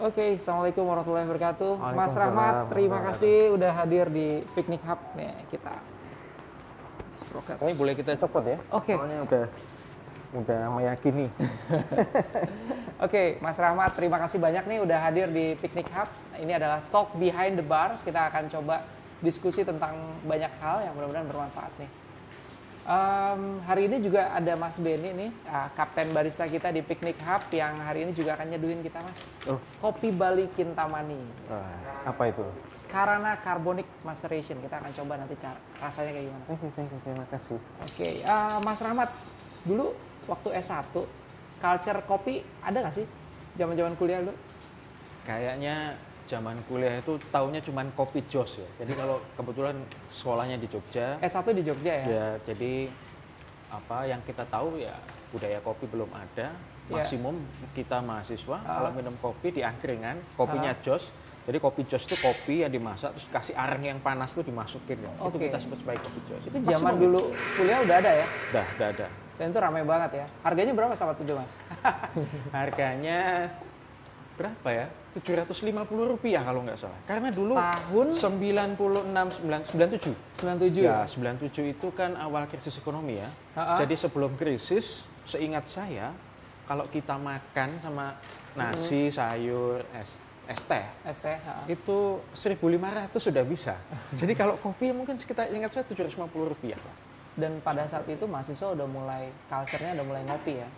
Oke, Assalamualaikum warahmatullahi wabarakatuh. Mas Waalaikumsalam Rahmat, terima warahmatullahi kasih udah hadir di Picnic Hub nih kita. Prokes. Ini boleh kita copot ya? Oke. Soalnya udah meyakini. Oke, Mas Rahmat, terima kasih banyak nih udah hadir di Picnic Hub. Ini adalah Talk Behind the Bars. Kita akan coba diskusi tentang banyak hal yang mudah-mudahan bermanfaat nih. Hari ini juga ada Mas Benny nih, kapten barista kita di Picnic Hub yang hari ini juga akan nyeduhin kita, Mas. Kopi Bali Kintamani. Apa itu? Karana Carbonic Maceration. Kita akan coba nanti rasanya kayak gimana. Terima kasih. Oke, Mas Rahmat, dulu waktu S1, culture kopi ada nggak sih? Zaman-zaman kuliah dulu? Kayaknya zaman kuliah itu taunya cuman kopi jos ya. Jadi kalau kebetulan sekolahnya di Jogja. S1 di Jogja ya? Ya, jadi apa yang kita tahu ya budaya kopi belum ada. Maksimum kita mahasiswa kalau minum kopi di angkringan, kopinya jos. Jadi kopi jos itu kopi yang dimasak terus kasih areng yang panas tuh dimasukin ya. Itu kita sebut sebagai kopi jos. Itu zaman dulu kuliah udah ada ya? Udah ada. Dan itu ramai banget ya. Harganya berapa sahabat itu, Mas? Harganya berapa ya? Rp750 kalau nggak salah. Karena dulu tahun 97. 97 ya? 97 itu kan awal krisis ekonomi ya. Jadi sebelum krisis, seingat saya, kalau kita makan sama nasi, sayur, es teh, itu 1.500 sudah bisa. Jadi kalau kopi mungkin sekitar ingat saya Rp750 lah. Dan pada saat itu mahasiswa udah mulai, culture-nya udah mulai ngopi ya?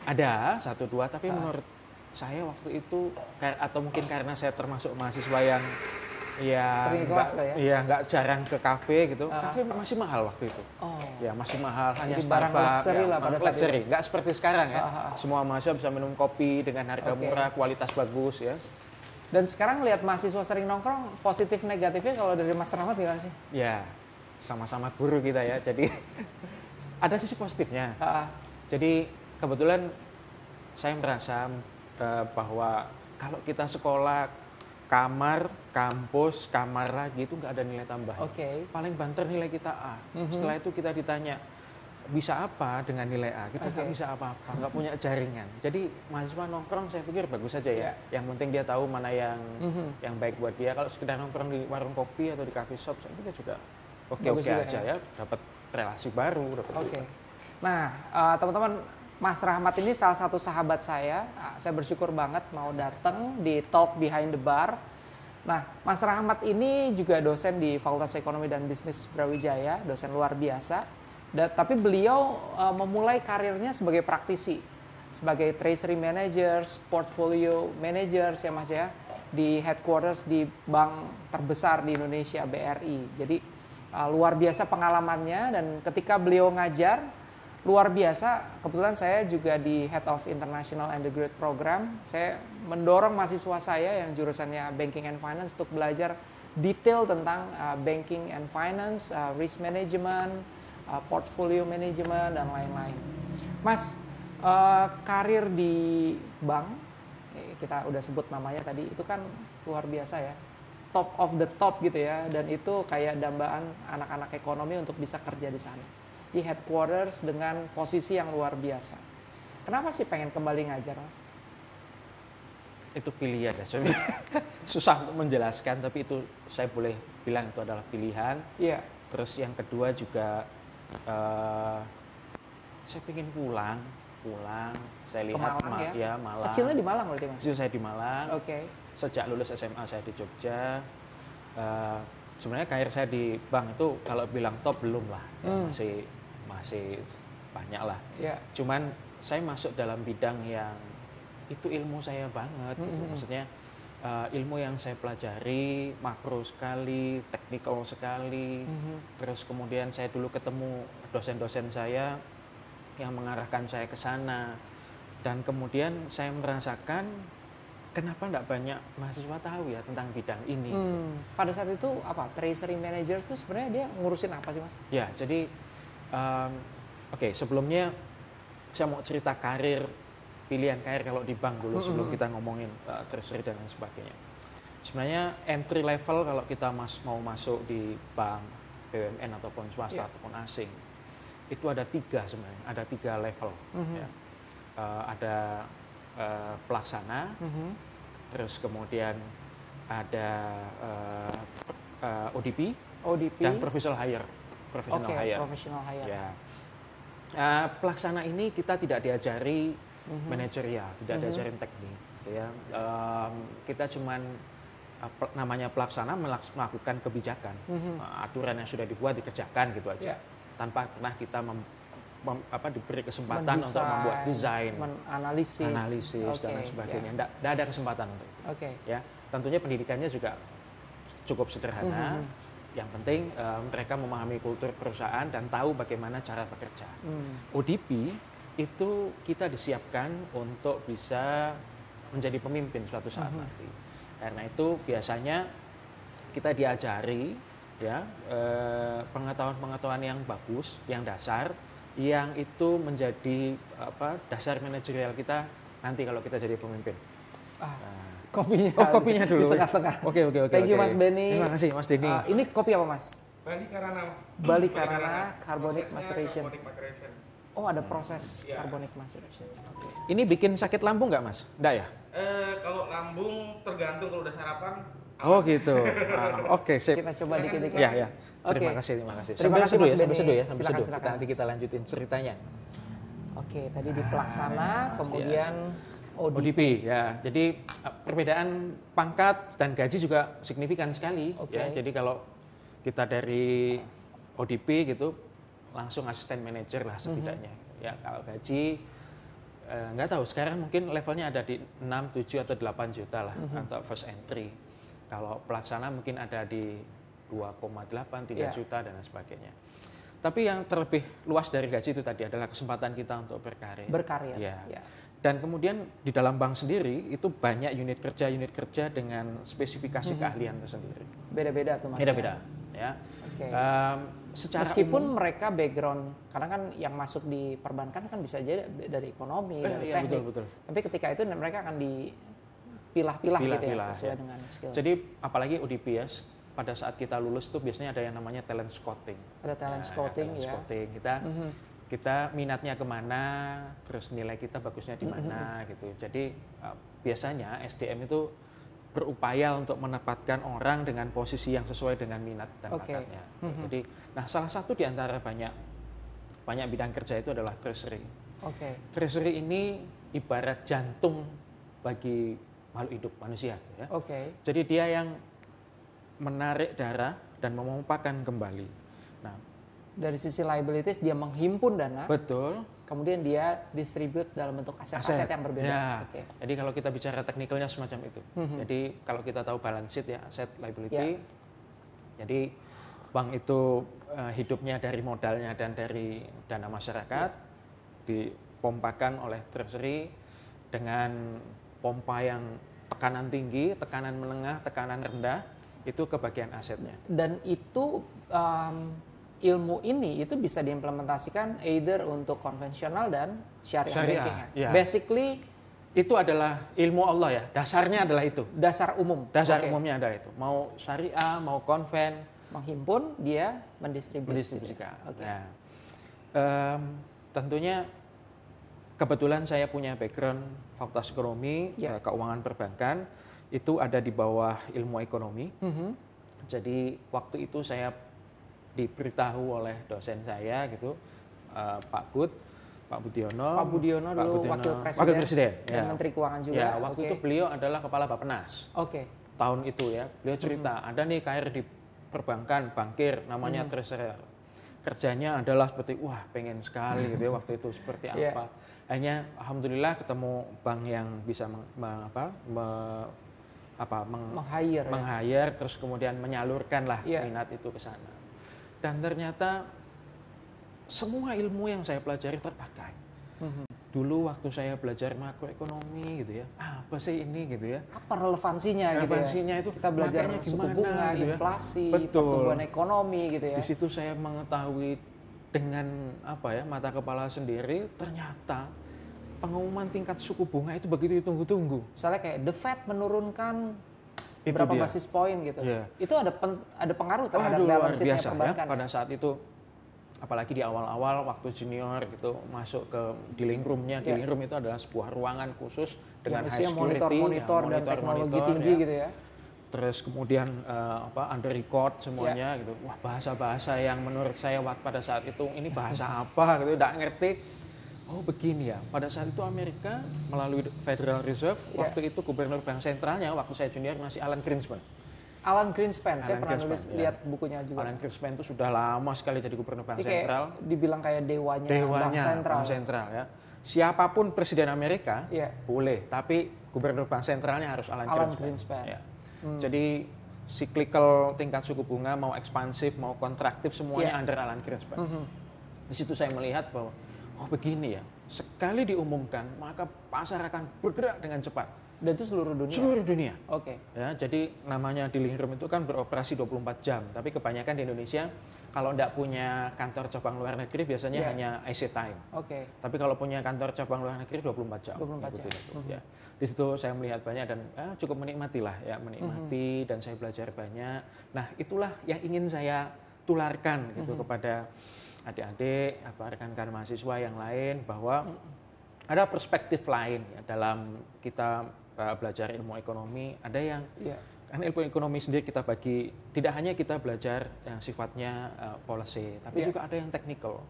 Ada, 1-2, tapi menurut saya waktu itu, atau mungkin karena saya termasuk mahasiswa yang nggak jarang ke kafe gitu. Kafe masih mahal waktu itu. Ya masih mahal, hanya Starbucks, luxury. Nggak seperti sekarang ya. Semua mahasiswa bisa minum kopi dengan harga murah, kualitas bagus ya. Dan sekarang lihat mahasiswa sering nongkrong, positif negatifnya kalau dari Mas Rahmat gimana sih? Ya, sama-sama guru kita ya. Jadi ada sisi positifnya. Jadi kebetulan saya merasa bahwa kalau kita sekolah kamar, kampus, kamar lagi itu nggak ada nilai tambah. Paling banter nilai kita A. Setelah itu kita ditanya bisa apa dengan nilai A? Kita nggak bisa apa-apa, nggak punya jaringan. Jadi mahasiswa nongkrong saya pikir bagus saja ya. Yang penting dia tahu mana yang baik buat dia. Kalau sekedar nongkrong di warung kopi atau di coffee shop, saya pikir juga oke aja ya. Dapat relasi baru. Nah, teman-teman, Mas Rahmat ini salah satu sahabat saya. Saya bersyukur banget mau datang di Talk Behind the Bar. Nah, Mas Rahmat ini juga dosen di Fakultas Ekonomi dan Bisnis Brawijaya, dosen luar biasa. Tapi beliau memulai karirnya sebagai praktisi, sebagai treasury managers, portfolio managers ya Mas ya, di headquarters di bank terbesar di Indonesia, BRI. Jadi luar biasa pengalamannya, dan ketika beliau ngajar, luar biasa. Kebetulan saya juga di Head of International Undergraduate Program. Saya mendorong mahasiswa saya yang jurusannya Banking and Finance untuk belajar detail tentang Banking and Finance, risk management, portfolio management, dan lain-lain. Mas, karir di bank, kita udah sebut namanya tadi, itu kan luar biasa ya. Top of the top gitu ya. Dan itu kayak dambaan anak-anak ekonomi untuk bisa kerja di sana. Di headquarters dengan posisi yang luar biasa. Kenapa sih pengen kembali ngajar, Mas? Itu pilihan ya, susah untuk menjelaskan, tapi itu saya boleh bilang itu adalah pilihan. Iya. Terus yang kedua juga saya pengen pulang. Saya lihat Malang, Malang. Kecilnya di Malang berarti, Mas? Kecil saya di Malang. Sejak lulus SMA saya di Jogja. Sebenarnya karir saya di bank itu kalau bilang top belum lah, masih banyak lah. Cuman saya masuk dalam bidang yang itu ilmu saya banget. Gitu. Maksudnya ilmu yang saya pelajari makro sekali, teknikal sekali. Terus kemudian saya dulu ketemu dosen-dosen saya yang mengarahkan saya ke sana. Dan kemudian saya merasakan kenapa enggak banyak mahasiswa tahu ya tentang bidang ini. Pada saat itu apa? Treasury managers itu sebenarnya dia ngurusin apa sih, Mas? Ya, jadi sebelumnya saya mau cerita pilihan karir kalau di bank dulu sebelum kita ngomongin treasury dan lain sebagainya. Sebenarnya entry level kalau kita mau masuk di bank, BUMN ataupun swasta ataupun asing, itu ada 3 sebenarnya, ada 3 level. Ya. Ada pelaksana, terus kemudian ada ODP dan professional hire. Professional hire. Ya. Pelaksana ini kita tidak diajari manajerial, tidak diajarin teknik. Gitu ya. Kita cuman namanya pelaksana melakukan kebijakan, aturan yang sudah dibuat dikerjakan gitu aja, tanpa pernah kita diberi kesempatan untuk membuat desain, analisis dan lain sebagainya. Tidak ada kesempatan untuk itu. Ya, tentunya pendidikannya juga cukup sederhana. Yang penting mereka memahami kultur perusahaan dan tahu bagaimana cara bekerja. ODP itu kita disiapkan untuk bisa menjadi pemimpin suatu saat nanti. Karena itu biasanya kita diajari ya pengetahuan-pengetahuan yang bagus, yang dasar, yang itu menjadi dasar manajerial kita nanti kalau kita jadi pemimpin. Kopinya. Oh, kopinya dulu. Di tengah-tengah. Oke. Thank you Mas Benny. Terima kasih Mas Denny. Ini kopi apa Mas? Bali Karana Carbonic Maceration. Maceration. Oh, ada proses carbonic maceration. Ini bikin sakit lambung nggak Mas? Nggak ya? Kalau lambung tergantung kalau udah sarapan. Oh gitu. Oke, sip. Kita coba dikit-dikit. Ya. Terima kasih. Sambil seduh ya. Silakan. Nanti kita lanjutin ceritanya. Oke, tadi di pelaksana, kemudian ODP ya. Jadi perbedaan pangkat dan gaji juga signifikan sekali. Ya. Jadi kalau kita dari ODP gitu langsung asisten manajer lah setidaknya. Ya kalau gaji nggak tahu sekarang mungkin levelnya ada di 6, 7 atau 8 juta lah atau first entry. Kalau pelaksana mungkin ada di 2,8, 3 juta dan sebagainya. Tapi yang terlebih luas dari gaji itu tadi adalah kesempatan kita untuk berkarir. Ya. Dan kemudian di dalam bank sendiri itu banyak unit kerja dengan spesifikasi keahlian tersendiri. Beda-beda tuh Mas. Beda-beda ya. Meskipun mereka background, karena kan yang masuk di perbankan kan bisa jadi dari ekonomi, dari teknik. Betul. Tapi ketika itu mereka akan dipilah-pilah gitu ya, sesuai dengan skill. Jadi apalagi ODP ya, pada saat kita lulus tuh biasanya ada yang namanya talent scouting. Ada talent scouting ya. Scouting. Kita minatnya kemana, terus nilai kita bagusnya di mana gitu. Jadi biasanya SDM itu berupaya untuk menempatkan orang dengan posisi yang sesuai dengan minat dan bakatnya. Jadi, salah satu di antara banyak bidang kerja itu adalah treasury. Treasury ini ibarat jantung bagi makhluk hidup manusia. Ya. Jadi dia yang menarik darah dan memompakan kembali. Nah, dari sisi liabilities dia menghimpun dana. Betul. Kemudian dia distribute dalam bentuk aset-aset yang berbeda. Ya. Jadi kalau kita bicara teknikalnya semacam itu. Jadi kalau kita tahu balance sheet ya, aset liability. Jadi bank itu hidupnya dari modalnya dan dari dana masyarakat dipompakan oleh treasury dengan pompa yang tekanan tinggi, tekanan menengah, tekanan rendah itu ke bagian asetnya. Dan itu ilmu ini itu bisa diimplementasikan either untuk konvensional dan syariah banking. Ya. Basically itu adalah ilmu Allah ya. Dasarnya adalah itu. Dasar umum. Dasar umumnya adalah itu. Mau syariah, mau konven, menghimpun, dia mendistribusikan. Nah, tentunya kebetulan saya punya background Fakultas Ekonomi, Keuangan Perbankan, itu ada di bawah ilmu ekonomi. Jadi waktu itu saya diberitahu oleh dosen saya gitu, Pak Budiono. Pak Budiono dulu wakil presiden dan Menteri Keuangan juga. Ya, waktu itu beliau adalah Kepala Bappenas. Tahun itu ya, beliau cerita ada nih karir di perbankan, bankir, namanya treasurer. Kerjanya adalah seperti wah pengen sekali gitu ya waktu itu seperti apa. Hanya alhamdulillah ketemu bank yang bisa meng-hire terus kemudian menyalurkan lah minat itu ke sana. Dan ternyata semua ilmu yang saya pelajari terpakai. Dulu waktu saya belajar makroekonomi gitu ya, apa sih ini gitu ya? Apa relevansinya gitu ya? Itu kita belajar suku bunga, gitu inflasi, pertumbuhan ekonomi gitu ya. Di situ saya mengetahui dengan mata kepala sendiri, ternyata pengumuman tingkat suku bunga itu begitu ditunggu-tunggu. Misalnya kayak The Fed menurunkan berapa basis poin gitu. Itu ada pengaruh terhadap balance sheet-nya perbankan. Pada saat itu apalagi di awal-awal waktu junior gitu masuk ke dealing room-nya. Dealing room itu adalah sebuah ruangan khusus dengan high security, monitor dan teknologi tinggi gitu ya. Terus kemudian under record semuanya gitu. Wah, bahasa-bahasa yang menurut saya pada saat itu ini bahasa apa gitu, enggak ngerti. Oh, begini ya. Pada saat itu Amerika melalui Federal Reserve, waktu itu gubernur bank sentralnya waktu saya junior masih Alan Greenspan. Alan Greenspan, saya pernah nulis lihat bukunya juga. Alan Greenspan itu sudah lama sekali jadi gubernur bank sentral. Dibilang kayak dewanya bank sentral ya. Siapapun presiden Amerika boleh, tapi gubernur bank sentralnya harus Alan Greenspan. Ya. Jadi cyclical tingkat suku bunga mau ekspansif mau kontraktif semuanya under Alan Greenspan. Di situ saya melihat bahwa oh begini ya, sekali diumumkan maka pasar akan bergerak dengan cepat. Dan itu seluruh dunia? Seluruh dunia. Oke. Ya, jadi namanya dealing room itu kan beroperasi 24 jam. Tapi kebanyakan di Indonesia kalau tidak punya kantor cabang luar negeri biasanya hanya IC time. Oke. Tapi kalau punya kantor cabang luar negeri 24 jam. 24 jam. Ya. Di situ saya melihat banyak dan cukup menikmati lah ya, menikmati dan saya belajar banyak. Nah, itulah yang ingin saya tularkan gitu kepada adik-adik, rekan-rekan mahasiswa yang lain bahwa ada perspektif lain ya, dalam kita belajar ilmu ekonomi. Ada yang kan ilmu ekonomi sendiri kita bagi, tidak hanya kita belajar yang sifatnya policy, tapi juga ada yang technical.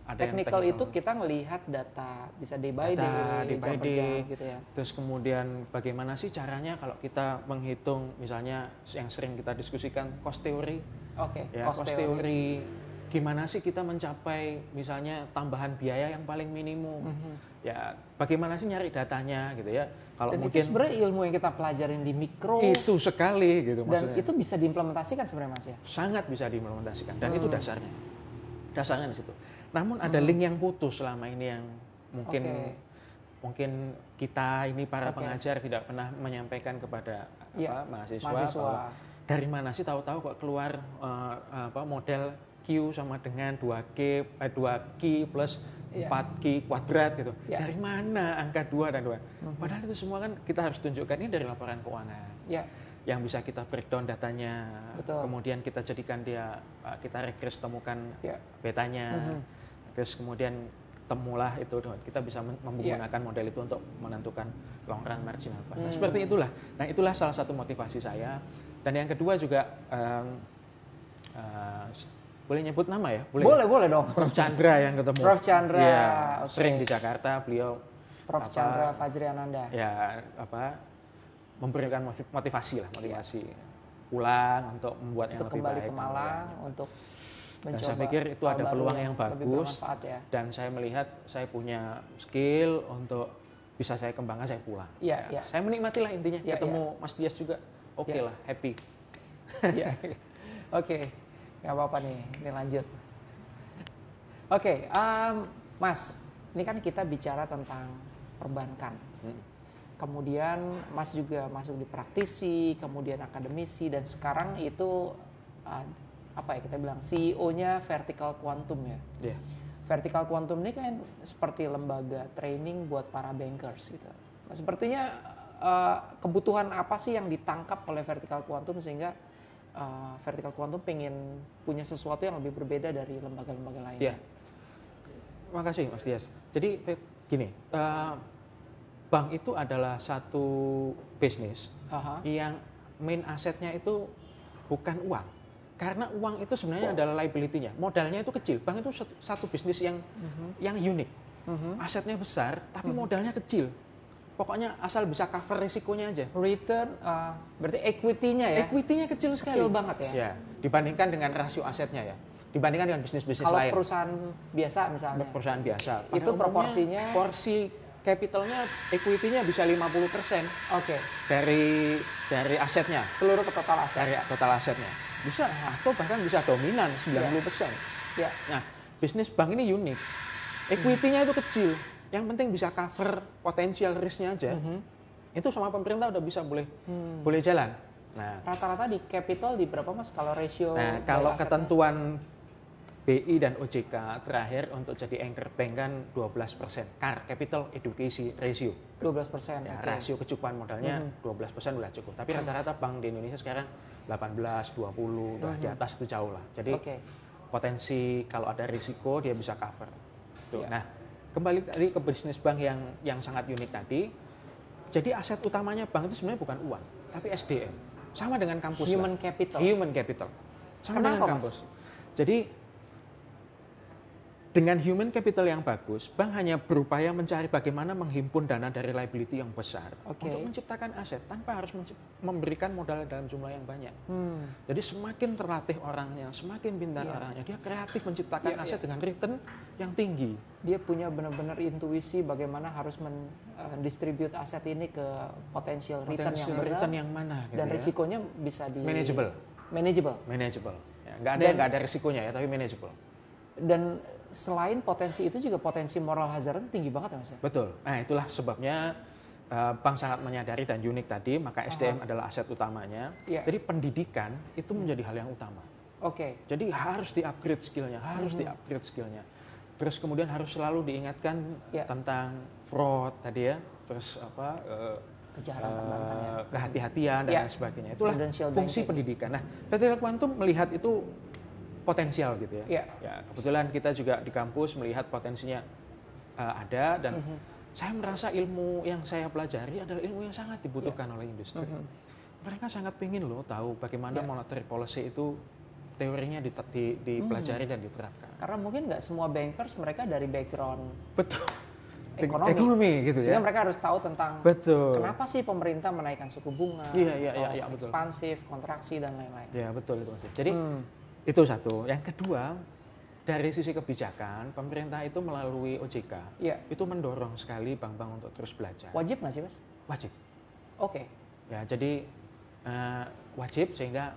Technical itu kita ngelihat data, bisa day by day, jam per jam gitu ya. Terus kemudian bagaimana sih caranya kalau kita menghitung misalnya yang sering kita diskusikan cost theory. Cost theory. Gimana sih kita mencapai misalnya tambahan biaya yang paling minimum. Ya, bagaimana sih nyari datanya gitu ya. Kalau dan mungkin itu sebenarnya ilmu yang kita pelajarin di mikro. Itu sekali gitu maksudnya. Dan itu bisa diimplementasikan sebenarnya Mas ya. Sangat bisa diimplementasikan dan itu dasarnya. Dasarnya di situ. Namun ada link yang putus selama ini yang mungkin kita ini para pengajar tidak pernah menyampaikan kepada mahasiswa. Dari mana sih tahu-tahu kok keluar model Q sama dengan 2Q plus 4Q kuadrat gitu. Dari mana angka 2 dan 2? Padahal itu semua kan kita harus tunjukkan ini dari laporan keuangan. Yang bisa kita breakdown datanya. Kemudian kita jadikan dia, kita regress temukan betanya. Terus kemudian temulah itu, kita bisa menggunakan model itu untuk menentukan long run marginal cost. Nah, seperti itulah. Nah, itulah salah satu motivasi saya. Dan yang kedua juga boleh nyebut nama ya? Boleh dong. Prof Chandra yang ketemu. Prof Chandra. Ya, sering di Jakarta, beliau Prof Chandra Fajri Ananda. Ya, memberikan motivasi pulang untuk membuat yang lebih baik. Kembali ke Malang untuk mencoba. Dan saya pikir itu ada peluang yang bagus. Dan saya melihat saya punya skill untuk bisa saya kembangkan, saya pulang. Saya menikmati lah intinya. Ketemu Mas Dias juga, oke lah, happy. Oke. Gak apa-apa nih, ini lanjut. Mas, ini kan kita bicara tentang perbankan. Kemudian Mas juga masuk di praktisi, kemudian akademisi, dan sekarang itu kita bilang CEO-nya Vertical Quantum ya. Vertical Quantum ini kan seperti lembaga training buat para bankers gitu. Nah, sepertinya kebutuhan apa sih yang ditangkap oleh Vertical Quantum sehingga Vertical Quantum pengen punya sesuatu yang lebih berbeda dari lembaga-lembaga lain. Terima kasih Mas Dias. Jadi gini, bank itu adalah satu bisnis yang main asetnya itu bukan uang. Karena uang itu sebenarnya adalah liability-nya. Modalnya itu kecil. Bank itu satu bisnis yang unik. Asetnya besar, tapi modalnya kecil. Pokoknya asal bisa cover risikonya aja. Return, berarti equity-nya ya? Equity-nya kecil sekali. Kecil banget ya? Dibandingkan dengan rasio asetnya ya. Dibandingkan dengan bisnis-bisnis lain. Kalau perusahaan biasa misalnya? Perusahaan biasa. Itu proporsinya? Porsi capitalnya, equity-nya bisa 50%. Dari asetnya. Seluruh ke total aset? Dari total asetnya. Bisa, atau bahkan bisa dominan 90%. Nah, bisnis bank ini unik. Equity-nya itu kecil. Yang penting bisa cover potensial risk-nya aja. Itu sama pemerintah udah bisa boleh jalan. Nah, rata-rata di capital di berapa Mas kalau ratio? Nah, kalau ketentuan BI dan OJK terakhir untuk jadi anchor bank kan 12%. CAR, Capital Adequacy Ratio. 12%. Rasio kecukupan modalnya 12% udah cukup. Tapi rata-rata bank di Indonesia sekarang 18, 20, udah di atas itu jauh lah. Jadi potensi kalau ada risiko dia bisa cover. Tuh. Ya. Nah, kembali tadi ke bisnis bank yang sangat unik tadi. Jadi aset utamanya bank itu sebenarnya bukan uang, tapi SDM. Sama dengan kampus. Human capital. Human capital. Sama Kenapa, dengan kampus. Jadi dengan human capital yang bagus, bank hanya berupaya mencari bagaimana menghimpun dana dari liability yang besar untuk menciptakan aset tanpa harus memberikan modal dalam jumlah yang banyak. Jadi semakin terlatih orangnya, semakin pintar orangnya, dia kreatif menciptakan aset dengan return yang tinggi. Dia punya benar-benar intuisi bagaimana harus mendistribute aset ini ke potensial return yang mana gitu, dan risikonya bisa di manageable. Ya, nggak ada risikonya ya, tapi manageable. Dan selain potensi itu juga potensi moral hazard tinggi banget ya Mas? Betul. Nah itulah sebabnya bank sangat menyadari dan unik tadi, maka SDM adalah aset utamanya. Jadi pendidikan itu menjadi hal yang utama. Jadi harus di-upgrade skillnya, Terus kemudian harus selalu diingatkan tentang fraud tadi ya, terus kehati-hatian dan lain sebagainya. Itulah fungsi pendidikan. Nah, Vertical Quantum melihat itu potensial gitu ya. Ya, kebetulan kita juga di kampus melihat potensinya ada dan saya merasa ilmu yang saya pelajari adalah ilmu yang sangat dibutuhkan oleh industri. Mereka sangat ingin loh tahu bagaimana monetary policy itu teorinya dipelajari dan diterapkan. Karena mungkin nggak semua bankers mereka dari background ekonomi gitu sehingga ya. mereka harus tahu tentang kenapa sih pemerintah menaikkan suku bunga, ekspansif, kontraksi dan lain-lain. Ya betul itu Mas. Jadi itu satu. Yang kedua, dari sisi kebijakan, pemerintah itu melalui OJK itu mendorong sekali bank-bank untuk terus belajar. Wajib nggak sih Mas? Wajib. Ya, jadi wajib sehingga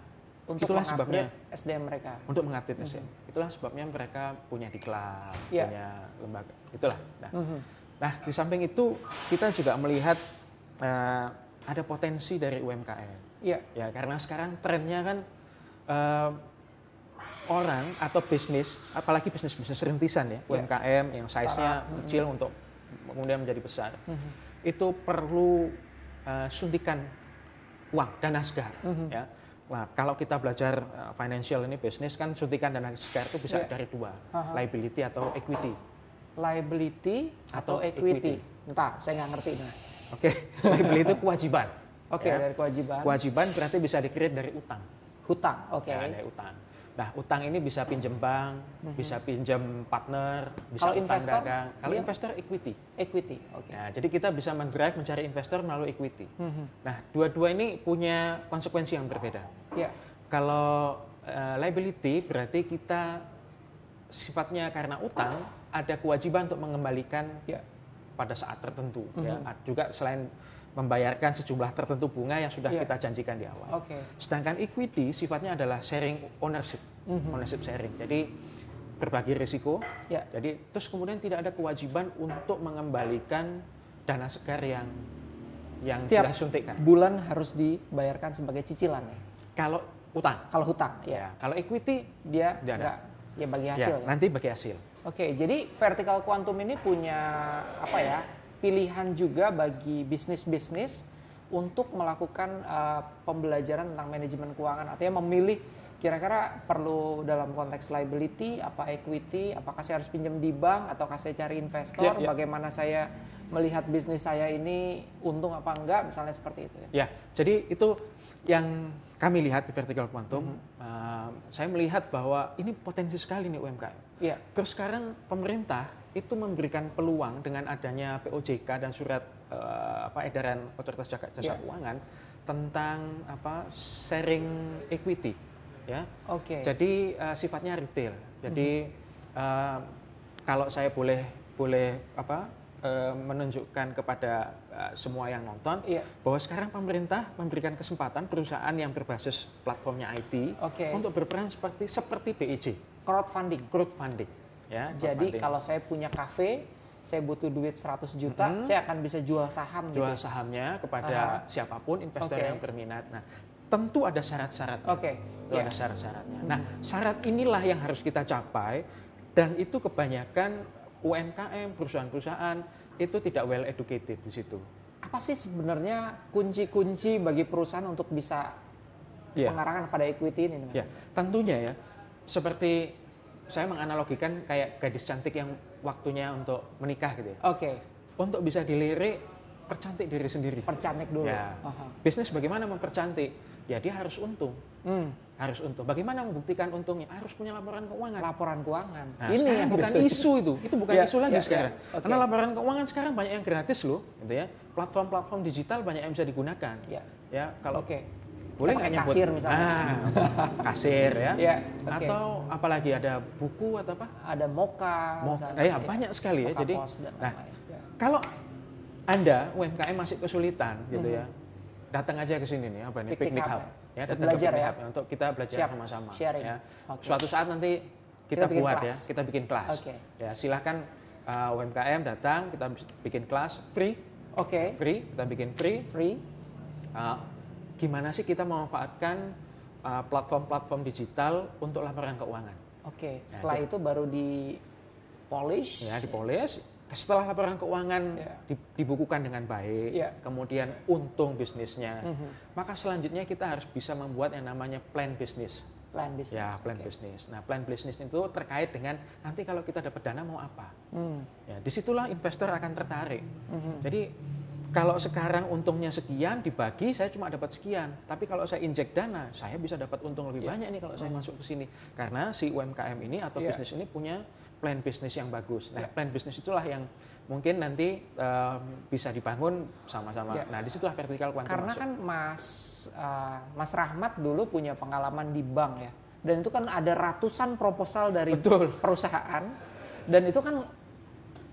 untuk itulah sebabnya SDM mereka. Untuk mengupdate SDM. Itulah sebabnya mereka punya diklat, punya lembaga. Itulah. Nah, di samping itu kita juga melihat ada potensi dari UMKM. Ya, karena sekarang trennya kan orang atau bisnis, apalagi bisnis-bisnis rintisan ya, UMKM yang size-nya kecil untuk kemudian menjadi besar, itu perlu suntikan uang, dana segar. Ya. Nah, kalau kita belajar financial ini bisnis kan suntikan dana segar itu bisa dari dua, liability atau equity. Liability atau equity. Entah, saya nggak ngerti. Liability itu kewajiban. Dari kewajiban. Kewajiban berarti bisa di-create dari utang. Hutang, Ya, dari utang. Nah, utang ini bisa pinjam bank, bisa pinjam partner, bisa kalau utang dagang. Kalau investor equity. Nah, jadi kita bisa mendrive mencari investor melalui equity. Nah, dua-dua ini punya konsekuensi yang berbeda. Kalau liability berarti kita sifatnya karena utang ada kewajiban untuk mengembalikan pada saat tertentu. Ya. Juga selain membayarkan sejumlah tertentu bunga yang sudah kita janjikan di awal. Sedangkan equity sifatnya adalah sharing ownership sharing. Jadi berbagi risiko. Jadi terus kemudian tidak ada kewajiban untuk mengembalikan dana segar yang setiap sudah suntikkan. Bulan harus dibayarkan sebagai cicilan ya. Kalau hutang. Kalau equity dia enggak, ya bagi hasil. Nanti bagi hasil. Jadi Vertical Quantum ini punya pilihan juga bagi bisnis-bisnis untuk melakukan pembelajaran tentang manajemen keuangan. Artinya memilih kira-kira perlu dalam konteks liability, apa equity, apakah saya harus pinjam di bank, ataukah saya cari investor, bagaimana saya melihat bisnis saya ini untung apa enggak, misalnya seperti itu. Ya, jadi itu yang kami lihat di Vertical Quantum. Saya melihat bahwa ini potensi sekali nih UMKM. Terus sekarang pemerintah itu memberikan peluang dengan adanya POJK dan surat edaran Otoritas Jasa Keuangan tentang sharing equity, ya. Jadi sifatnya retail. Jadi kalau saya boleh menunjukkan kepada semua yang nonton bahwa sekarang pemerintah memberikan kesempatan perusahaan yang berbasis platformnya IT untuk berperan seperti BEJ. Crowdfunding. Ya, jadi kalau saya punya kafe, saya butuh duit 100 juta, saya akan bisa jual saham. Jual sahamnya kepada siapapun investor yang berminat. Nah, tentu ada syarat-syaratnya. Ada syarat-syaratnya. Nah, syarat inilah yang harus kita capai dan itu kebanyakan UMKM, perusahaan-perusahaan itu tidak well educated di situ. Apa sih sebenarnya kunci-kunci bagi perusahaan untuk bisa pengarahkan pada equity ini? Ya, tentunya ya. Seperti saya menganalogikan kayak gadis cantik yang waktunya untuk menikah gitu ya. Oke. Untuk bisa dilirik, percantik diri sendiri. Percantik dulu. Ya. Bisnis bagaimana mempercantik? Ya dia harus untung. Harus untung. Bagaimana membuktikan untungnya? Harus punya laporan keuangan. Laporan keuangan. Nah, ini yang bukan isu itu. Itu bukan isu lagi sekarang. Okay. Karena laporan keuangan sekarang banyak yang gratis loh, gitu ya. Platform-platform digital banyak yang bisa digunakan. Ya, kalau boleh nggak nyebut kasir misalnya. Kasir ya. Atau apalagi ada buku atau apa? Ada Moka. Ya banyak sekali ya. Jadi kalau Anda UMKM masih kesulitan gitu ya. Datang aja ke sini nih, apa nih? Picnic Hub. Ya, datang ke Picnic Hub untuk kita belajar sama-sama. Ya. Suatu saat nanti kita buat ya, kita bikin kelas. Ya, silahkan UMKM datang, kita bikin kelas free. Free, kita bikin free. Gimana sih kita memanfaatkan platform-platform digital untuk laporan keuangan? Setelah itu baru di-polish. Ya, di-polish. Setelah laporan keuangan dibukukan dengan baik, kemudian untung bisnisnya, maka selanjutnya kita harus bisa membuat yang namanya plan bisnis. Plan bisnis. Ya, plan bisnis. Nah, plan bisnis itu terkait dengan nanti kalau kita dapat dana mau apa. Ya, disitulah investor akan tertarik. Jadi kalau sekarang untungnya sekian dibagi, saya cuma dapat sekian. Tapi kalau saya injek dana, saya bisa dapat untung lebih banyak nih kalau saya masuk ke sini. Karena si UMKM ini atau bisnis ini punya plan bisnis yang bagus. Nah, plan bisnis itulah yang mungkin nanti bisa dibangun sama-sama. Nah, disitulah vertikal kuantum Karena masuk. Kan Mas Rahmat dulu punya pengalaman di bank ya. Dan itu kan ada ratusan proposal dari perusahaan. Dan itu kan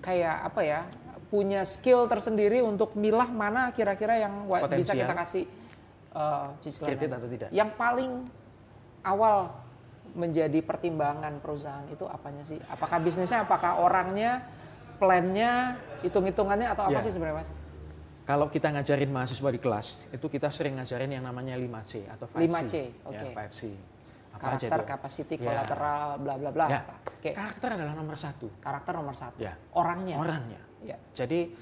kayak apa ya, punya skill tersendiri untuk milah mana kira-kira yang bisa kita kasih cicilan. Kredit atau tidak. Yang paling awal menjadi pertimbangan perusahaan itu apanya sih? Apakah bisnisnya, apakah orangnya, plannya, hitung-hitungannya atau apa sih sebenarnya Mas? Kalau kita ngajarin mahasiswa di kelas, itu kita sering ngajarin yang namanya 5C atau 5C. 5C, Ya, 5C. Apa karakter, aja itu? capacity, collateral, bla bla bla. Ya. Karakter adalah nomor satu. Karakter nomor satu. Ya. Orangnya. Jadi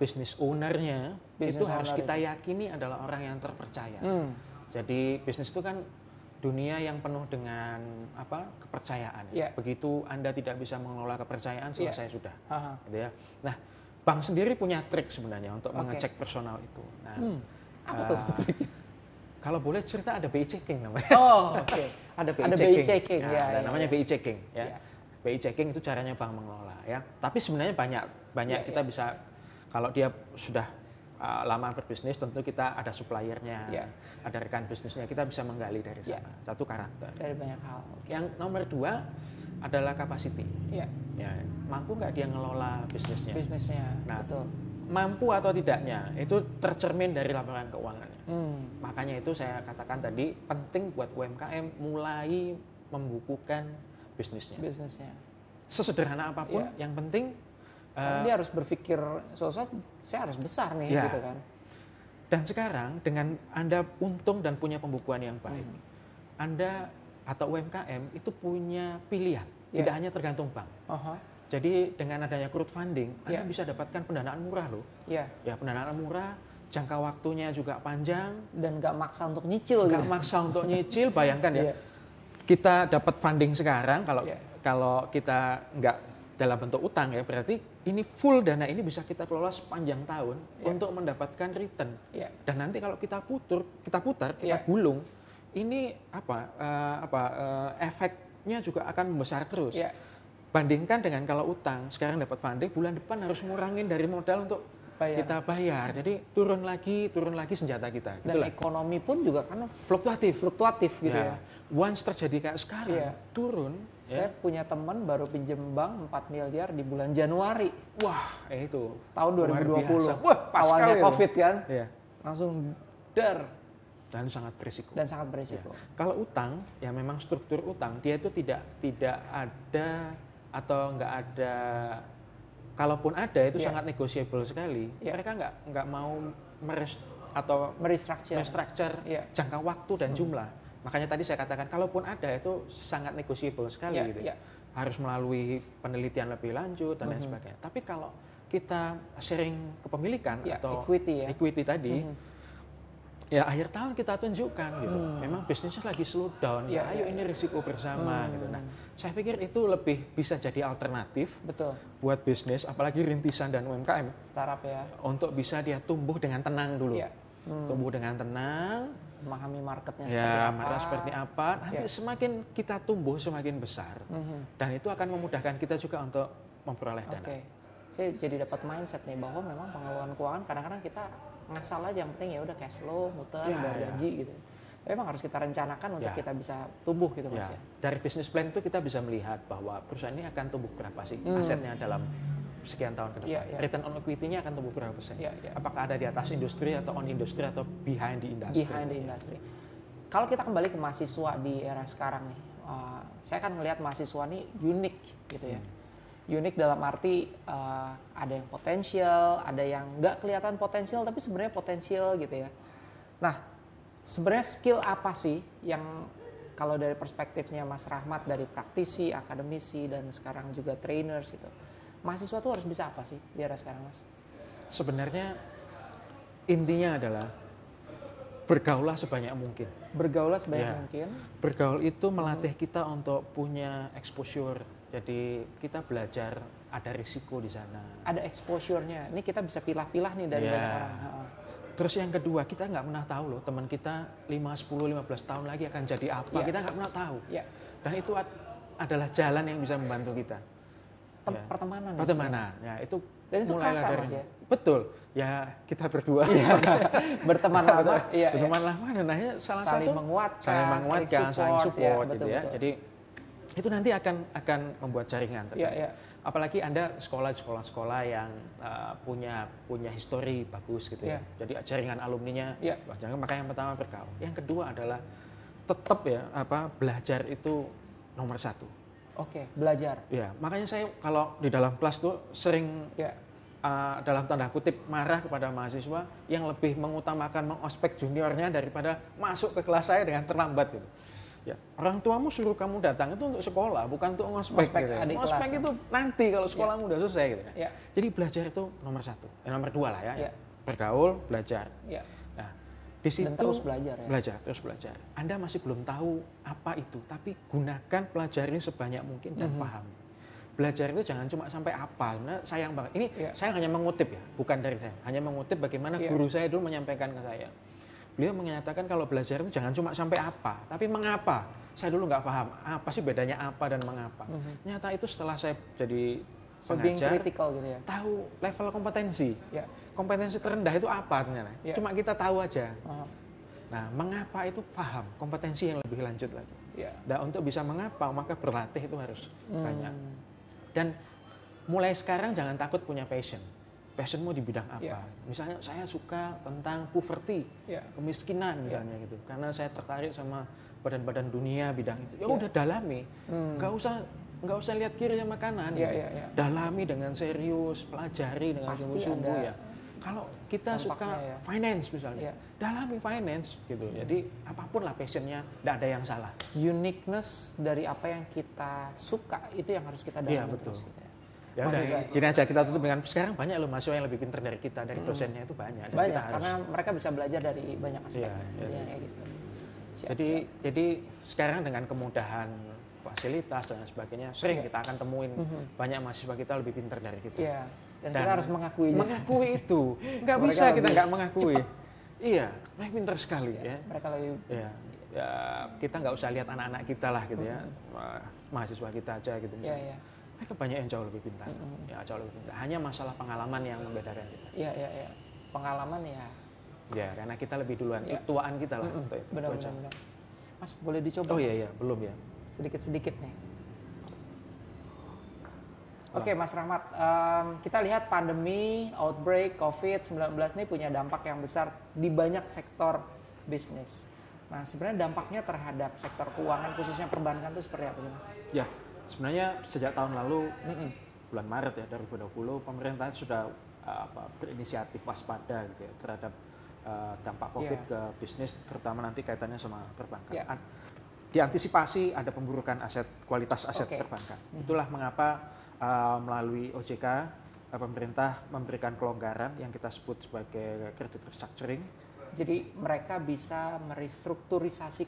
business owner-nya itu harus kita yakini adalah orang yang terpercaya. Jadi bisnis itu kan dunia yang penuh dengan kepercayaan. Begitu Anda tidak bisa mengelola kepercayaan, selesai sudah. Gitu ya. Nah, bank sendiri punya trik sebenarnya untuk mengecek personal itu. Nah, apa tuh triknya? Kalau boleh cerita ada BI checking namanya. Ada BI checking. Namanya BI checking. Ya. BI checking itu caranya bank mengelola. Ya. Tapi sebenarnya banyak kita bisa, kalau dia sudah lama berbisnis, tentu kita ada suppliernya, ada rekan bisnisnya, kita bisa menggali dari sana. Satu karakter. Dari banyak hal. Yang nomor dua adalah capacity. Ya, mampu nggak dia ngelola bisnisnya? Nah, betul. Mampu atau tidaknya itu tercermin dari laporan keuangannya. Makanya itu saya katakan tadi penting buat UMKM mulai membukukan bisnisnya. Sesederhana apapun, yang penting dia harus berpikir sesuatu, saya harus besar nih, gitu kan. Dan sekarang dengan Anda untung dan punya pembukuan yang baik, Anda atau UMKM itu punya pilihan, tidak hanya tergantung bank. Jadi dengan adanya crowdfunding, Anda bisa dapatkan pendanaan murah loh. Ya, pendanaan murah, jangka waktunya juga panjang dan nggak maksa untuk nyicil. Nggak maksa untuk nyicil, bayangkan ya. Kita dapat funding sekarang, kalau kita nggak dalam bentuk utang ya, berarti ini full dana ini bisa kita kelola sepanjang tahun untuk mendapatkan return. Dan nanti kalau kita putar, kita gulung, ini efeknya juga akan membesar terus. Bandingkan dengan kalau utang, sekarang dapat funding, bulan depan harus ngurangin dari modal untuk kita bayar. Jadi turun lagi senjata kita. Dan Itulah. Ekonomi pun juga kan fluktuatif gitu ya. Once terjadi kayak sekarang, turun. Saya punya teman baru pinjem bank 4 miliar di bulan Januari. Wah, itu. Tahun 2020. Wah, awalnya COVID kan. Langsung dan sangat berisiko. Kalau utang, ya memang struktur utang, dia itu tidak ada atau nggak ada. Kalaupun ada itu sangat negotiable sekali. Mereka nggak mau merestructure jangka waktu dan jumlah. Makanya tadi saya katakan kalaupun ada itu sangat negotiable sekali gitu. Harus melalui penelitian lebih lanjut dan lain sebagainya. Tapi kalau kita sharing kepemilikan atau equity tadi, ya akhir tahun kita tunjukkan gitu. Memang bisnisnya lagi slow down. Ya, ayo ini risiko bersama gitu. Nah, saya pikir itu lebih bisa jadi alternatif. Betul. Buat bisnis, apalagi rintisan dan UMKM. Startup ya. Untuk bisa dia tumbuh dengan tenang dulu. Ya. Tumbuh dengan tenang. Memahami marketnya seperti apa. Nanti semakin kita tumbuh semakin besar. Dan itu akan memudahkan kita juga untuk memperoleh dana. Saya jadi dapat mindset nih bahwa memang pengelolaan keuangan kadang-kadang kita ngasal aja, yang penting ya udah cash flow, muter, bayar gaji gitu. Tapi memang harus kita rencanakan untuk kita bisa tumbuh gitu Mas ya. Dari business plan itu kita bisa melihat bahwa perusahaan ini akan tumbuh berapa sih asetnya dalam sekian tahun ke depan. Return on equity-nya akan tumbuh berapa persen? Apakah ada di atas industri atau on industri atau behind the industry? Behind the industry. Kalau kita kembali ke mahasiswa di era sekarang nih, saya kan melihat mahasiswa ini unik gitu ya. Unik dalam arti ada yang potensial, ada yang nggak kelihatan potensial tapi sebenarnya potensial gitu ya. Nah, sebenarnya skill apa sih yang kalau dari perspektifnya Mas Rahmat, dari praktisi, akademisi, dan sekarang juga trainers gitu, mahasiswa tuh harus bisa apa sih di era sekarang Mas? Sebenarnya intinya adalah bergaulah sebanyak mungkin. Bergaulah sebanyak mungkin. Bergaul itu melatih kita untuk punya exposure. Jadi kita belajar ada risiko di sana. Ada exposure-nya. Ini kita bisa pilah-pilah nih dari banyak orang. Terus yang kedua, kita nggak pernah tahu loh teman kita 5, 10, 15 tahun lagi akan jadi apa. Kita nggak pernah tahu. Dan itu adalah jalan yang bisa membantu kita. Pertemanan. Pertemanan. Ya, itu dan itu mulai kerasa dari, Mas ya? Betul. Ya kita berdua berteman lama. Berteman lama dan akhirnya saling menguatkan, saling support gitu ya. Jadi itu nanti akan membuat jaringan. Apalagi Anda sekolah yang punya histori bagus gitu ya. Jadi jaringan alumninya, maka yang pertama bergaul. Yang kedua adalah tetap belajar itu nomor satu. Belajar. Ya, makanya saya kalau di dalam kelas tuh sering dalam tanda kutip marah kepada mahasiswa yang lebih mengutamakan mengospek juniornya daripada masuk ke kelas saya dengan terlambat gitu. Ya, orang tuamu suruh kamu datang itu untuk sekolah, bukan untuk ngospek gitu. Ngospek itu nanti kalau sekolahmu udah selesai gitu. Jadi belajar itu nomor satu, nomor dua lah ya. Bergaul, belajar. Nah, di situ dan terus belajar ya. Terus belajar. Anda masih belum tahu apa itu, tapi gunakan pelajari sebanyak mungkin dan paham. Belajar itu jangan cuma sampai apa. Nah, sayang banget. Ini saya hanya mengutip ya, bukan dari saya. Hanya mengutip bagaimana guru saya dulu menyampaikan ke saya. Beliau menyatakan kalau belajar itu jangan cuma sampai apa, tapi mengapa. Saya dulu nggak paham apa sih bedanya apa dan mengapa. Nyata itu setelah saya jadi pengajar, gitu ya. Tahu level kompetensi. Kompetensi terendah itu apa ternyata. Cuma kita tahu aja. Nah, mengapa itu paham, kompetensi yang lebih lanjut lagi. Dan untuk bisa mengapa, maka berlatih itu harus banyak. Dan mulai sekarang jangan takut punya passion. Passionmu di bidang apa? Misalnya saya suka tentang poverty, kemiskinan misalnya gitu. Karena saya tertarik sama badan-badan dunia bidang itu. Ya udah dalami, nggak usah lihat kiri sama kanan. Dalami dengan serius, pelajari dengan sungguh-sungguh ya. Kalau kita suka finance misalnya, dalami finance gitu. Jadi apapun lah passionnya, tidak ada yang salah. Uniqueness dari apa yang kita suka itu yang harus kita dalami. Iya betul. Ya udah, gini aja kita tutup dengan sekarang banyak loh mahasiswa yang lebih pintar dari kita, dari dosennya itu banyak. Dan kita karena mereka bisa belajar dari banyak aspek. Gitu. Jadi sekarang dengan kemudahan fasilitas dan sebagainya, sering kita akan temuin banyak mahasiswa kita lebih pintar dari kita. Dan kita harus mengakuinya. Mengakui itu, nggak bisa kita nggak mengakui. Iya, mereka pintar sekali ya. Mereka lebih. Ya, kita nggak usah lihat anak-anak kita lah gitu ya, mahasiswa kita aja gitu misalnya. Mereka banyak yang jauh lebih pintar, jauh lebih pintar. Hanya masalah pengalaman yang membedakan kita. Iya. Pengalaman ya. Ya, karena kita lebih duluan, tuaan kita lah. Benar. Mas, boleh dicoba? Oh iya, belum ya. Sedikit-sedikit nih. Oke, Mas Rahmat, kita lihat pandemi, outbreak, COVID-19 ini punya dampak yang besar di banyak sektor bisnis. Nah, sebenarnya dampaknya terhadap sektor keuangan, khususnya perbankan itu seperti apa sih, Mas? Ya, sebenarnya sejak tahun lalu, bulan Maret ya 2020, pemerintah sudah berinisiatif waspada gitu ya, terhadap dampak COVID ke bisnis, terutama nanti kaitannya sama perbankan. Diantisipasi ada pemburukan kualitas aset perbankan. Itulah mengapa melalui OJK pemerintah memberikan kelonggaran yang kita sebut sebagai credit restructuring Jadi mereka bisa merestrukturisasi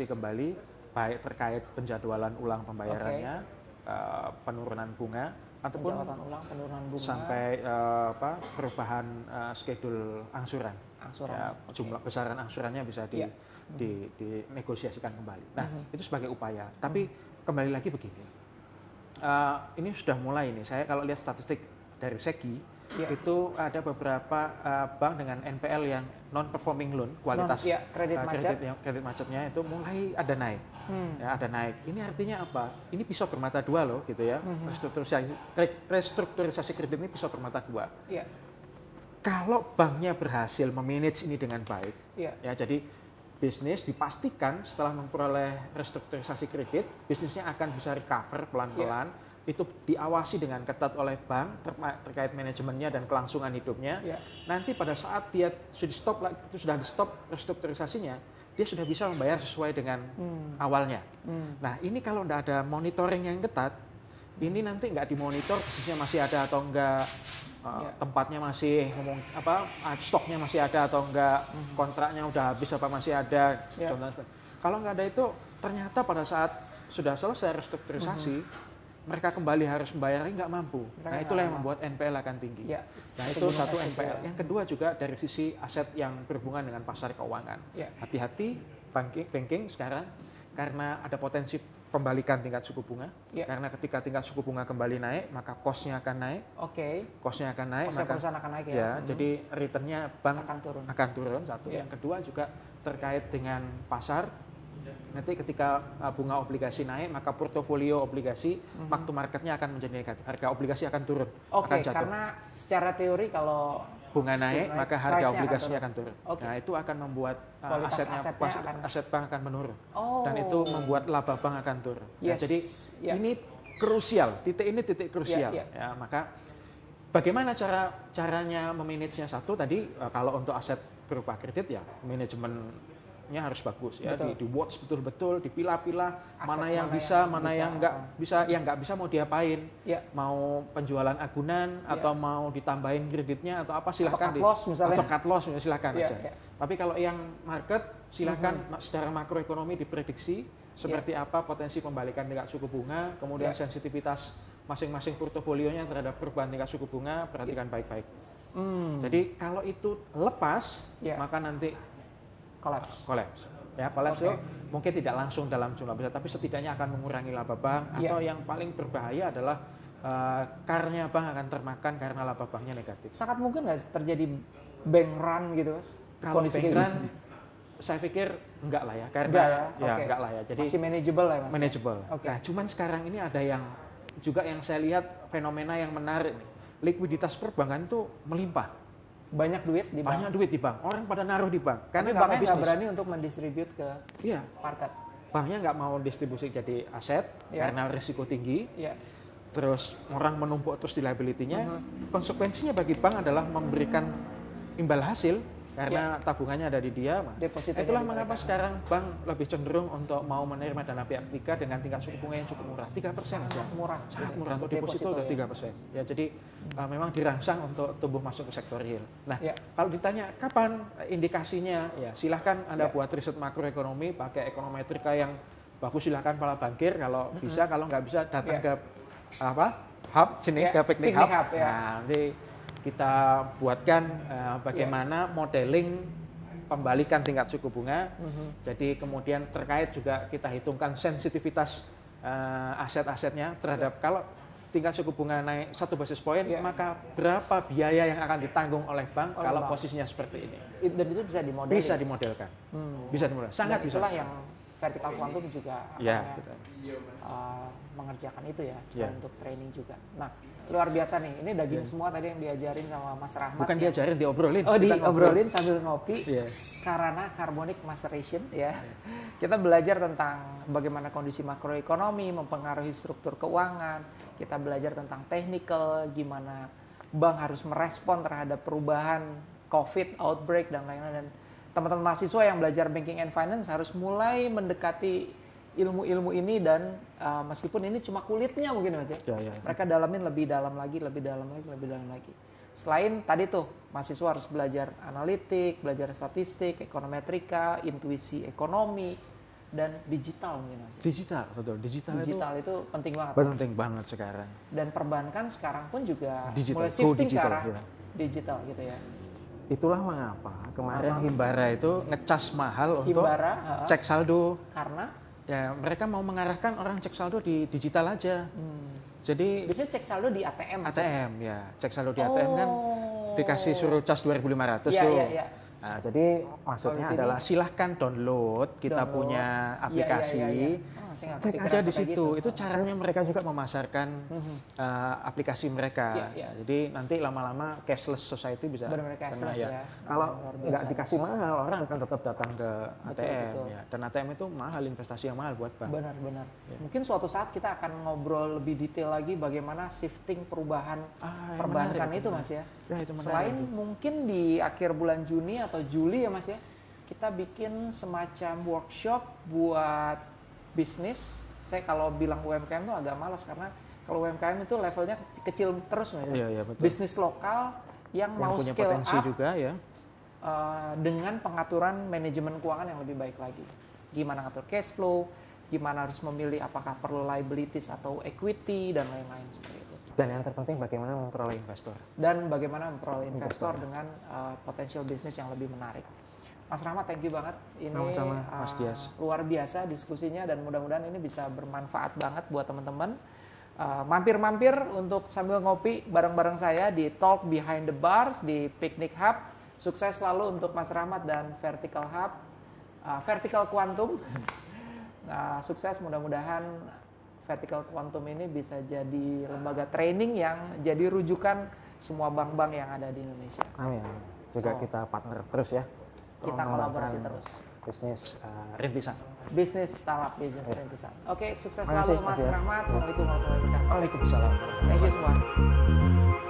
kembali. Baik terkait penjadwalan ulang pembayarannya, penurunan bunga, ataupun penurunan bunga sampai perubahan schedule angsuran. Ya, jumlah besaran angsurannya bisa dinegosiasikan kembali. Nah, itu sebagai upaya. Tapi kembali lagi begini, ini sudah mulai nih. Saya kalau lihat statistik dari SEGI, itu ada beberapa bank dengan NPL yang non-performing loan, kualitas kredit macetnya itu mulai ada naik. Ya, ada naik. Ini artinya apa? Ini pisau bermata dua loh, gitu ya. Restrukturisasi kredit ini pisau bermata dua. Kalau banknya berhasil memanage ini dengan baik, ya jadi bisnis dipastikan setelah memperoleh restrukturisasi kredit, bisnisnya akan bisa recover pelan-pelan. Itu diawasi dengan ketat oleh bank terkait manajemennya dan kelangsungan hidupnya. Nanti pada saat dia sudah di stop restrukturisasinya, dia sudah bisa membayar sesuai dengan awalnya. Nah, ini kalau tidak ada monitoring yang ketat, ini nanti nggak dimonitor bisnisnya masih ada atau enggak, tempatnya masih stoknya masih ada atau enggak, kontraknya udah habis apa masih ada. Kalau nggak ada itu, ternyata pada saat sudah selesai restrukturisasi, mereka kembali harus membayarnya nggak mampu. Nah, itulah yang membuat NPL akan tinggi. Nah, itu satu NPL. Yang kedua juga dari sisi aset yang berhubungan dengan pasar keuangan. Hati-hati banking sekarang, karena ada potensi pembalikan tingkat suku bunga. Karena ketika tingkat suku bunga kembali naik, maka cost-nya akan naik. Cost-nya akan naik. Perusahaan akan naik Jadi return-nya bank akan turun. Satu. Yang kedua juga terkait dengan pasar. Nanti ketika bunga obligasi naik, maka portofolio obligasi mark to marketnya akan menjadi negatif. Harga obligasi akan turun, akan jatuh. Karena secara teori kalau bunga naik, maka harga obligasinya akan turun. Nah, itu akan membuat aset bank akan menurun. Dan itu membuat laba bank akan turun. Nah, jadi ini krusial, titik ini titik krusial. Ya, maka bagaimana caranya memanagenya? Satu tadi, kalau untuk aset berupa kredit ya manajemennya harus bagus ya, di watch betul-betul, dipilah-pilah mana yang bisa, mana yang nggak bisa, yang nggak bisa mau diapain, mau penjualan agunan atau mau ditambahin kreditnya atau apa silahkan, atau cut loss silahkan aja. Tapi kalau yang market silahkan secara makroekonomi diprediksi seperti apa potensi pembalikan tingkat suku bunga, kemudian sensitivitas masing-masing portofolionya terhadap perubahan tingkat suku bunga, perhatikan baik-baik. Jadi kalau itu lepas, maka nanti kolaps. Ya, kolaps itu mungkin tidak langsung dalam jumlah besar, tapi setidaknya akan mengurangi laba bank. Atau yang paling berbahaya adalah karnya bank akan termakan karena laba banknya negatif. Sangat mungkin nggak terjadi bank run gitu, Mas? Kalau bank run, saya pikir enggak lah ya, karena enggak lah ya. Jadi masih manageable lah ya, Mas. Manageable. Nah, cuman sekarang ini ada yang juga yang saya lihat fenomena yang menarik nih. Likuiditas perbankan itu melimpah. Banyak duit di bank. Banyak duit di bank. Orang pada naruh di bank. Karena banknya nggak berani untuk mendistribute ke market. Banknya nggak mau distribusi jadi aset karena risiko tinggi. Terus orang menumpuk terus di liability-nya. Konsekuensinya bagi bank adalah memberikan imbal hasil karena tabungannya ada di dia. Itulah mengapa sekarang bank lebih cenderung untuk mau menerima dana pihak ketiga dengan tingkat suku bunga yang cukup murah, 3%. Sangat murah untuk deposito udah 3%. Ya, jadi memang dirangsang untuk tumbuh masuk ke sektor real. Nah, kalau ditanya kapan indikasinya, ya silahkan Anda buat riset makroekonomi, pakai ekonometrika yang bagus, silahkan pala bankir kalau bisa, kalau nggak bisa datang ke hub, ke picnic hub. Nah, nanti kita buatkan bagaimana modeling pembalikan tingkat suku bunga. Jadi kemudian terkait juga kita hitungkan sensitivitas aset-asetnya terhadap kalau tingkat suku bunga naik 1 basis point, maka berapa biaya yang akan ditanggung oleh bank kalau posisinya seperti ini. Dan itu bisa dimodelkan. Bisa dimodelkan. Bisa dimodelkan. Sangat bisa. Itulah yang vertical quantum juga mengerjakan itu ya, selain untuk training juga. Nah, luar biasa nih. Ini daging semua tadi yang diajarin sama Mas Rahmat. Bukan diajarin, diobrolin. Oh, diobrolin sambil ngopi. Karena carbonic maceration ya. Kita belajar tentang bagaimana kondisi makroekonomi mempengaruhi struktur keuangan. Kita belajar tentang technical, gimana bank harus merespon terhadap perubahan COVID, outbreak dan lain-lain. Dan teman-teman mahasiswa yang belajar banking and finance harus mulai mendekati ilmu-ilmu ini dan meskipun ini cuma kulitnya mungkin Mas ya. Mereka dalamin lebih dalam lagi. Selain tadi tuh mahasiswa harus belajar analitik, belajar statistik, ekonometrika, intuisi ekonomi, dan digital mungkin Mas. Digital, betul. Digital itu penting banget. Penting banget sekarang. Dan perbankan sekarang pun juga Digital, mulai shifting digital, ke arah ya. digital gitu ya. Itulah mengapa kemarin Himbara itu ngecas mahal untuk Himbara, cek saldo. karena Ya, mereka mau mengarahkan orang cek saldo di digital aja. Jadi biasanya cek saldo di ATM. ATM ya, cek saldo di ATM kan dikasih suruh cas 2.500 Iya, tuh. iya, iya. Nah, jadi Kalau maksudnya di sini- adalah silahkan download, kita Download. punya aplikasi. Iya, iya, iya. Oh, saya nggak Cek kepikiran aja di sampai situ. gitu. Itu caranya mereka juga memasarkan aplikasi mereka. Iya, iya. Ya, jadi nanti lama-lama cashless society bisa. Benar-benar cashless kena, ya. kalau Luar biasa. nggak dikasih mahal orang akan tetap datang ke ATM betul. ya. Dan ATM itu mahal, investasi yang mahal buat bank. Benar-benar. Mungkin suatu saat kita akan ngobrol lebih detail lagi bagaimana shifting perubahan yang perbankan menarik, itu Mas ya. Ya, itu menarik. Selain mungkin di akhir bulan Juni atau Juli ya Mas ya, kita bikin semacam workshop buat bisnis. Saya kalau bilang UMKM itu agak malas karena kalau UMKM itu levelnya kecil terus Mas ya. Iya, iya, betul. Bisnis lokal yang mau punya scale potensi up juga ya. dengan pengaturan manajemen keuangan yang lebih baik lagi. Gimana ngatur cash flow, gimana harus memilih apakah perlu liabilities atau equity dan lain-lain seperti itu. dan yang terpenting bagaimana memperoleh Investor. Dan bagaimana memperoleh investor dengan potensial bisnis yang lebih menarik. Mas Rahmat, thank you banget. Ini Sama-sama, Mas Dias. luar biasa diskusinya dan mudah-mudahan ini bisa bermanfaat banget buat teman-teman. Mampir-mampir untuk sambil ngopi bareng-bareng saya di Talk Behind the Bars di Picnic Hub. Sukses selalu untuk Mas Rahmat dan Vertical Hub, Vertical Quantum. Sukses, mudah-mudahan Vertical Quantum ini bisa jadi lembaga training yang jadi rujukan semua bank-bank yang ada di Indonesia. Amin. Juga So, kita partner terus ya. Kita kolaborasi terus. Bisnis Rintisan. Bisnis startup, bisnis rintisan. Oke, sukses Makasih, selalu Mas Mas. Rahmat. Assalamualaikum warahmatullahi wabarakatuh. Waalaikumsalam. Thank you semua.